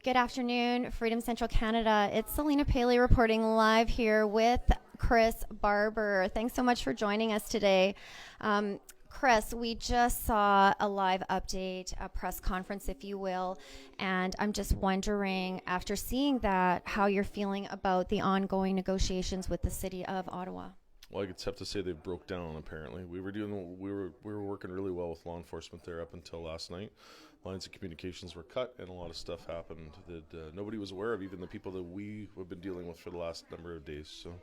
Good afternoon, Freedom Central Canada. It's Selena Paley reporting live here with Chris Barber. Thanks so much for joining us today. Chris, we just saw a live update, a press conference, if you will, and I'm just wondering, after seeing that, how you're feeling about the ongoing negotiations with the City of Ottawa. Well, I just have to say they broke down. Apparently, we were working really well with law enforcement there up until last night. Lines of communications were cut, and a lot of stuff happened that nobody was aware of, even the people that we have been dealing with for the last number of days. So,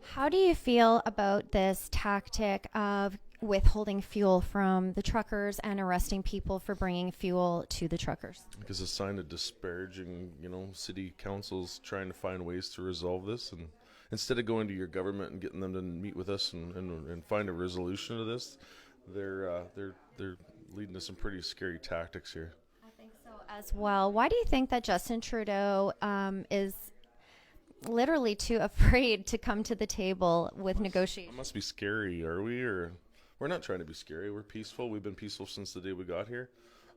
How do you feel about this tactic of withholding fuel from the truckers and arresting people for bringing fuel to the truckers? because it's a sign of disparaging, city councils trying to find ways to resolve this, and instead of going to your government and getting them to meet with us and find a resolution to this, they're leading to some pretty scary tactics here. I think so as well. Why do you think that Justin Trudeau is literally too afraid to come to the table with It negotiations? must be scary, are we? Or we're not trying to be scary. We're peaceful. We've been peaceful since the day we got here.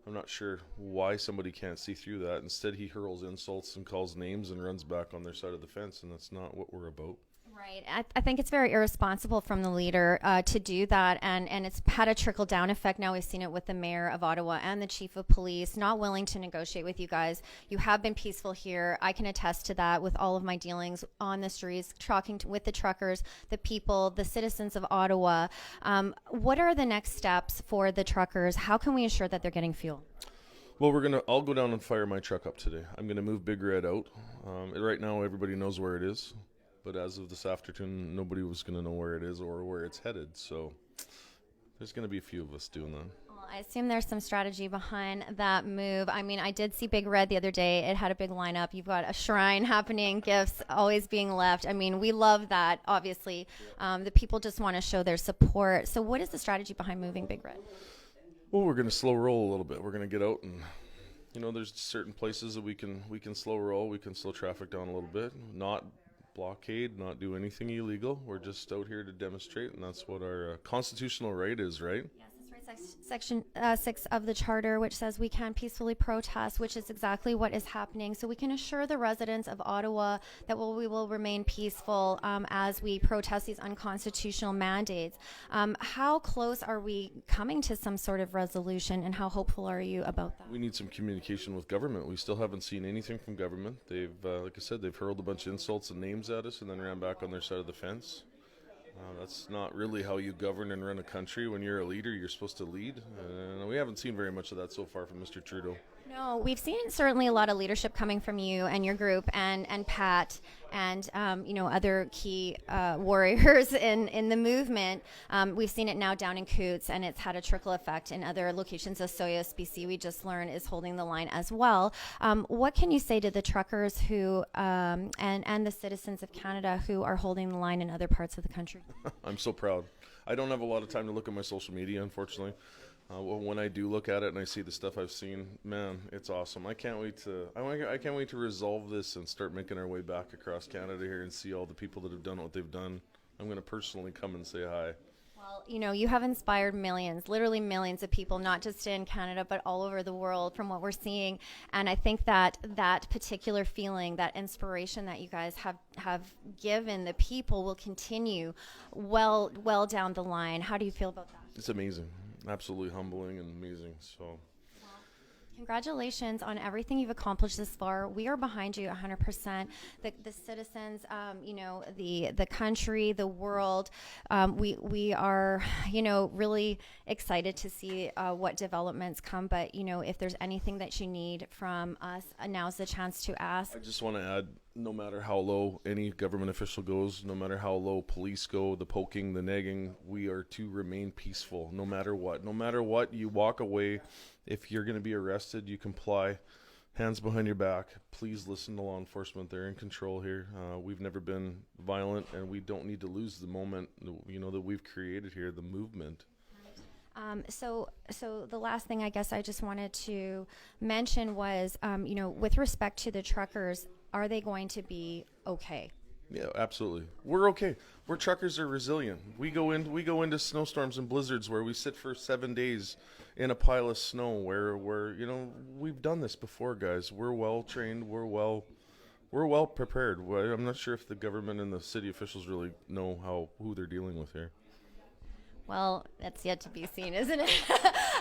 I'm not sure why somebody can't see through that. Instead, he hurls insults and calls names and runs back on their side of the fence, and that's not what we're about. Right. I think it's very irresponsible from the leader to do that. And it's had a trickle down effect. Now we've seen it with the mayor of Ottawa and the chief of police not willing to negotiate with you guys. You have been peaceful here. I can attest to that with all of my dealings on the streets, talking with the truckers, the people, the citizens of Ottawa. What are the next steps for the truckers? How can we ensure that they're getting fuel? Well, I'll go down and fire my truck up today. I'm gonna move Big Red out. Right now, everybody knows where it is. But as of this afternoon, nobody was going to know where it is or where it's headed. So there's going to be a few of us doing that. Well, I assume there's some strategy behind that move. I mean, I did see Big Red the other day. It had a big lineup. You've got a shrine happening, gifts always being left. I mean, we love that, obviously. The people just want to show their support. So what is the strategy behind moving Big Red? Well, we're going to slow roll a little bit. We're going to get out and, there's certain places that we can slow roll. We can slow traffic down a little bit. Not blockade, not do anything illegal. We're just out here to demonstrate, and that's what our constitutional right is, right? Yes, that's right. Section 6 of the Charter, which says we can peacefully protest, which is exactly what is happening. So we can assure the residents of Ottawa that we will remain peaceful as we protest these unconstitutional mandates. How close are we coming to some sort of resolution, and how hopeful are you about that? We need some communication with government. We still haven't seen anything from government. They've, like I said, they've hurled a bunch of insults and names at us and then ran back on their side of the fence. That's not really how you govern and run a country. When you're a leader, you're supposed to lead. And we haven't seen very much of that so far from Mr. Trudeau. No, we've seen certainly a lot of leadership coming from you and your group and Pat and other key warriors in the movement. We've seen it now down in Coots, and it's had a trickle effect in other locations. Osoyoos, BC, we just learned, is holding the line as well. What can you say to the truckers who and the citizens of Canada who are holding the line in other parts of the country? I'm so proud. I don't have a lot of time to look at my social media, unfortunately. When I do look at it and I see the stuff I've seen, man, it's awesome. I can't wait to resolve this and start making our way back across Canada here and see all the people that have done what they've done. I'm going to personally come and say hi. Well, you have inspired millions, literally millions of people, not just in Canada, but all over the world from what we're seeing. And I think that particular feeling, that inspiration that you guys have given the people will continue well down the line. How do you feel about that? It's amazing. Absolutely humbling and amazing. So, congratulations on everything you've accomplished this far. We are behind you 100%. The citizens, the country, the world. We are, really excited to see what developments come. But, if there's anything that you need from us, now's the chance to ask. I just want to add, no matter how low any government official goes, no matter how low police go, the poking, the nagging, we are to remain peaceful no matter what. No matter what, you walk away. If you're going to be arrested, you comply. Hands behind your back. Please listen to law enforcement. They're in control here. We've never been violent, and we don't need to lose the moment, that we've created here, the movement. So the last thing I guess I just wanted to mention was, with respect to the truckers, are they going to be okay? Yeah, absolutely. We're okay. We're truckers are resilient. We go into snowstorms and blizzards where we sit for 7 days in a pile of snow. Where we've done this before, guys. We're well trained. We're well prepared. I'm not sure if the government and the city officials really know who they're dealing with here. Well, that's yet to be seen, isn't it?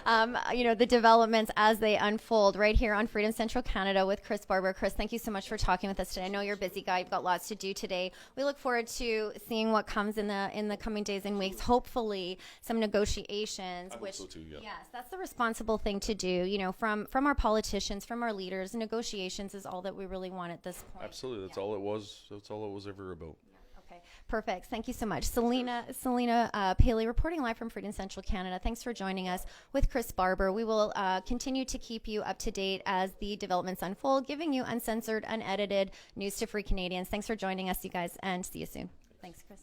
The developments as they unfold right here on Freedom Central Canada with Chris Barber. Chris, thank you so much for talking with us today. I know you're a busy guy. You've got lots to do today. We look forward to seeing what comes in the coming days and weeks. Hopefully, some negotiations. I hope so too, yeah. Yes, that's the responsible thing to do. From our politicians, from our leaders. Negotiations is all that we really want at this point. Absolutely. That's all it was. That's all it was ever about. Okay, perfect. Thank you so much. Selena Paley reporting live from Freedom Central Canada. Thanks for joining us with Chris Barber. We will continue to keep you up to date as the developments unfold, giving you uncensored, unedited news to free Canadians. Thanks for joining us, you guys, and see you soon. Thanks, Chris.